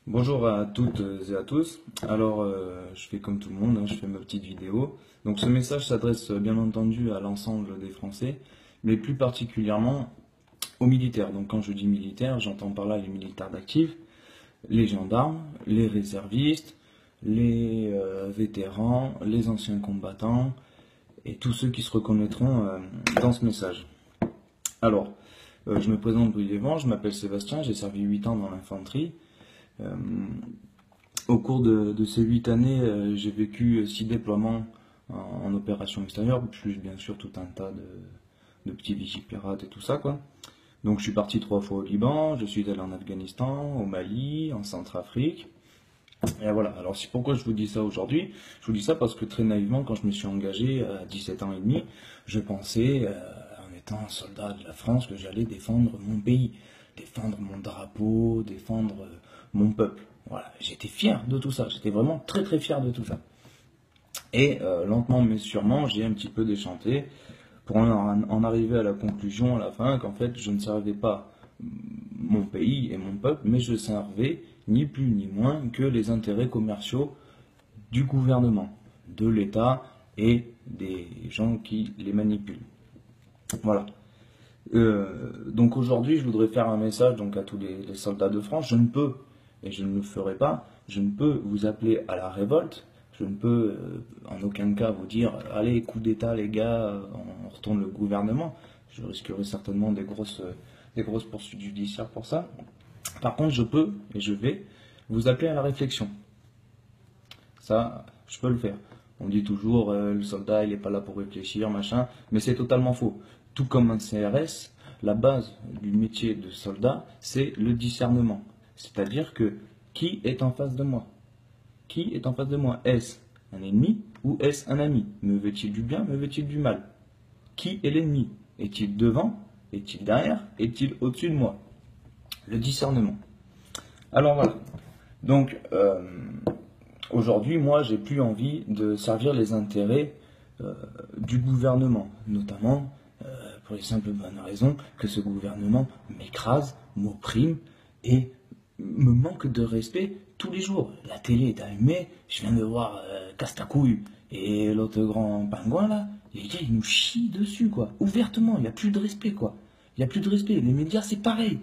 Bonjour à toutes et à tous. Alors, je fais comme tout le monde, hein, je fais ma petite vidéo. Donc, ce message s'adresse bien entendu à l'ensemble des Français, mais plus particulièrement aux militaires. Donc, quand je dis militaires, j'entends par là les militaires d'actifs, les gendarmes, les réservistes, les vétérans, les anciens combattants et tous ceux qui se reconnaîtront dans ce message. Alors, je me présente brièvement, je m'appelle Sébastien, j'ai servi 8 ans dans l'infanterie. Euh, Au cours de ces 8 années, j'ai vécu 6 déploiements en opération extérieure, plus bien sûr tout un tas de petits vigipirates et tout ça, quoi. Donc je suis parti 3 fois au Liban, je suis allé en Afghanistan, au Mali, en Centrafrique. Et voilà, alors c'est pourquoi je vous dis ça aujourd'hui. Je vous dis ça parce que très naïvement, quand je me suis engagé à 17 ans et demi, je pensais, en étant soldat de la France, que j'allais défendre mon pays, défendre mon drapeau, défendre mon peuple. Voilà, j'étais fier de tout ça, j'étais vraiment très très fier de tout ça. Et lentement mais sûrement, j'ai un petit peu déchanté pour en arriver à la conclusion à la fin qu'en fait je ne servais pas mon pays et mon peuple, mais je servais ni plus ni moins que les intérêts commerciaux du gouvernement, de l'État et des gens qui les manipulent. Voilà. Donc aujourd'hui, je voudrais faire un message donc à tous les soldats de France. Je ne peux, et je ne le ferai pas, je ne peux vous appeler à la révolte. Je ne peux en aucun cas vous dire allez, coup d'État les gars, on retourne le gouvernement. Je risquerai certainement des grosses poursuites judiciaires pour ça. Par contre, je peux et je vais vous appeler à la réflexion. Ça, je peux le faire. On dit toujours le soldat il n'est pas là pour réfléchir, machin, mais c'est totalement faux. Tout comme un CRS, la base du métier de soldat, c'est le discernement. C'est-à-dire que qui est en face de moi? Qui est en face de moi? Est-ce un ennemi ou est-ce un ami? Me veut-il du bien, me veut-il du mal? Qui est l'ennemi? Est-il devant? Est-il derrière? Est-il au-dessus de moi? Le discernement. Alors voilà. Donc, aujourd'hui, moi, j'ai plus envie de servir les intérêts du gouvernement, notamment pour les simples bonnes raisons que ce gouvernement m'écrase, m'opprime et me manque de respect tous les jours. La télé est allumée, je viens de voir Castacouille et l'autre grand pingouin là, les gars ils nous chient dessus quoi, ouvertement, il n'y a plus de respect quoi. Il n'y a plus de respect, les médias c'est pareil.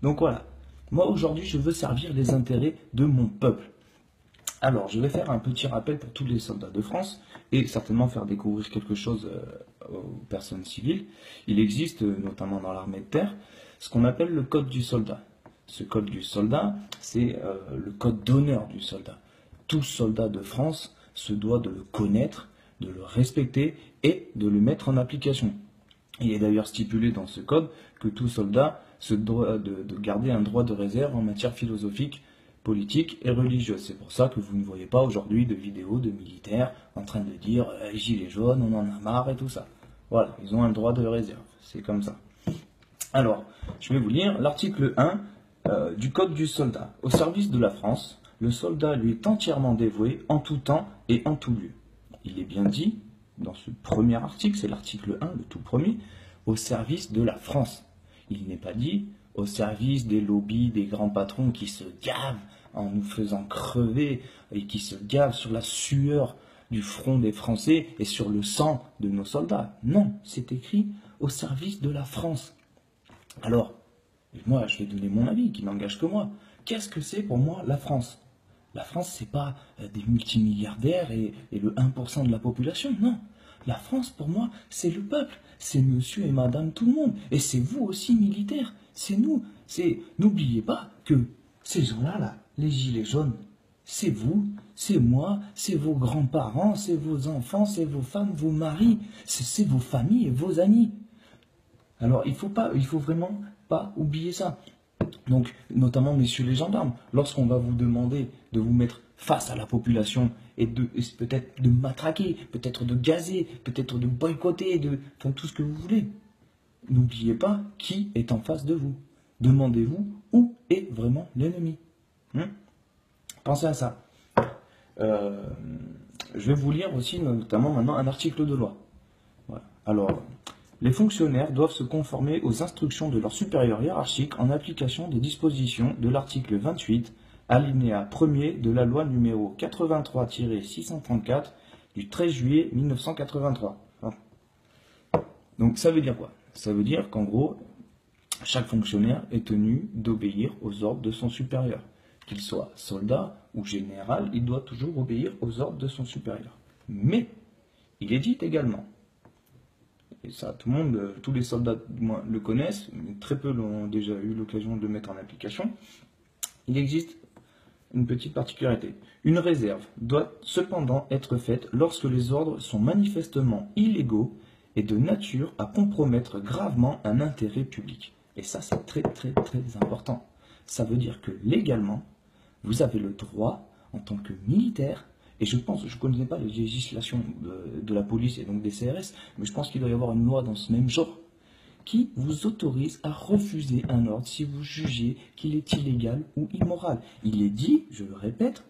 Donc voilà, moi aujourd'hui je veux servir les intérêts de mon peuple. Alors, je vais faire un petit rappel pour tous les soldats de France et certainement faire découvrir quelque chose aux personnes civiles. Il existe, notamment dans l'armée de terre, ce qu'on appelle le code du soldat. Ce code du soldat, c'est le code d'honneur du soldat. Tout soldat de France se doit de le connaître, de le respecter et de le mettre en application. Il est d'ailleurs stipulé dans ce code que tout soldat se doit de garder un droit de réserve en matière philosophique, politique et religieuse. C'est pour ça que vous ne voyez pas aujourd'hui de vidéos de militaires en train de dire gilets jaunes, on en a marre et tout ça. Voilà, ils ont un droit de réserve, c'est comme ça. Alors, je vais vous lire l'article 1 du Code du soldat. Au service de la France, le soldat lui est entièrement dévoué en tout temps et en tout lieu. Il est bien dit, dans ce premier article, c'est l'article 1, le tout premier, au service de la France. Il n'est pas dit au service des lobbies, des grands patrons qui se gavent en nous faisant crever et qui se gavent sur la sueur du front des Français et sur le sang de nos soldats. Non, c'est écrit au service de la France. Alors, moi, je vais donner mon avis, qui n'engage que moi. Qu'est-ce que c'est pour moi la France? La France, c'est pas des multimilliardaires et le 1% de la population, non. La France, pour moi, c'est le peuple, c'est monsieur et madame tout le monde, et c'est vous aussi, militaires, c'est nous. N'oubliez pas que ces gens-là, là, les gilets jaunes, c'est vous, c'est moi, c'est vos grands-parents, c'est vos enfants, c'est vos femmes, vos maris, c'est vos familles et vos amis. Alors, il faut vraiment pas oublier ça. Donc, notamment, messieurs les gendarmes, lorsqu'on va vous demander de vous mettre face à la population et peut-être de matraquer, peut-être de gazer, peut-être de boycotter, enfin, tout ce que vous voulez, n'oubliez pas qui est en face de vous. Demandez-vous où est vraiment l'ennemi. Pensez à ça. Je vais vous lire aussi, notamment maintenant, un article de loi. Voilà. Alors, les fonctionnaires doivent se conformer aux instructions de leur supérieur hiérarchique en application des dispositions de l'article 28 alinéa 1er de la loi numéro 83-634 du 13 juillet 1983. Donc ça veut dire quoi? Ça veut dire qu'en gros, chaque fonctionnaire est tenu d'obéir aux ordres de son supérieur. Qu'il soit soldat ou général, il doit toujours obéir aux ordres de son supérieur. Mais, il est dit également, et ça tout le monde, tous les soldats du moins le connaissent, mais très peu l'ont déjà eu l'occasion de le mettre en application, il existe une petite particularité. Une réserve doit cependant être faite lorsque les ordres sont manifestement illégaux et de nature à compromettre gravement un intérêt public. Et ça, c'est très très très important. Ça veut dire que légalement, vous avez le droit, en tant que militaire, et je pense, je ne connais pas les législations de la police et donc des CRS, mais je pense qu'il doit y avoir une loi dans ce même genre, qui vous autorise à refuser un ordre si vous jugez qu'il est illégal ou immoral. Il est dit, je le répète,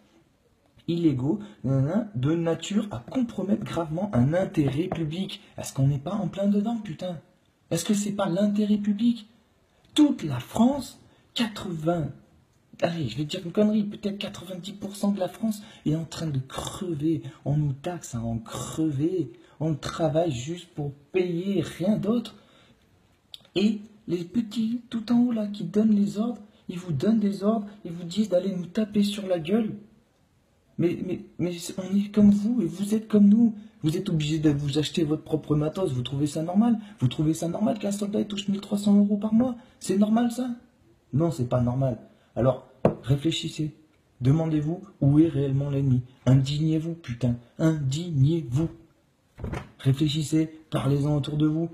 illégaux, de nature à compromettre gravement un intérêt public. Est-ce qu'on n'est pas en plein dedans, putain? Est-ce que c'est pas l'intérêt public? Toute la France, 80, allez, je vais dire une connerie, peut-être 90% de la France est en train de crever. On nous taxe à en crever. On travaille juste pour payer, rien d'autre. Et les petits, tout en haut là, qui donnent les ordres, ils vous donnent des ordres, ils vous disent d'aller nous taper sur la gueule. Mais on est comme vous et vous êtes comme nous. Vous êtes obligé de vous acheter votre propre matos. Vous trouvez ça normal? Vous trouvez ça normal qu'un soldat touche 1300 € par mois? C'est normal ça? Non, c'est pas normal. Alors, réfléchissez. Demandez-vous où est réellement l'ennemi. Indignez-vous, putain. Indignez-vous. Réfléchissez, parlez-en autour de vous.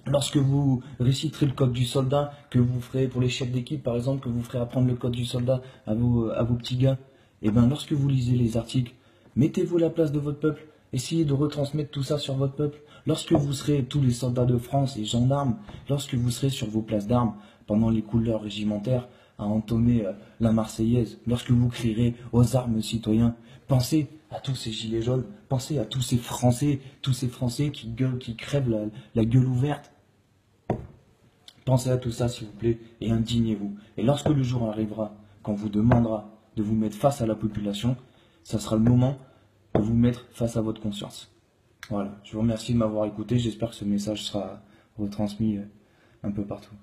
Lorsque vous réciterez le code du soldat, que vous ferez pour les chefs d'équipe, par exemple, que vous ferez apprendre le code du soldat à vos petits gars, et bien lorsque vous lisez les articles, mettez-vous à la place de votre peuple, essayez de retransmettre tout ça sur votre peuple. Lorsque vous serez tous les soldats de France et gendarmes, lorsque vous serez sur vos places d'armes, pendant les couleurs régimentaires, à entonner la Marseillaise, lorsque vous crierez aux armes citoyens, pensez à tous ces gilets jaunes, pensez à tous ces Français qui gueulent, qui crèvent la gueule ouverte. Pensez à tout ça s'il vous plaît et indignez-vous. Et lorsque le jour arrivera, quand on vous demandera de vous mettre face à la population, ça sera le moment de vous mettre face à votre conscience. Voilà, je vous remercie de m'avoir écouté, j'espère que ce message sera retransmis un peu partout.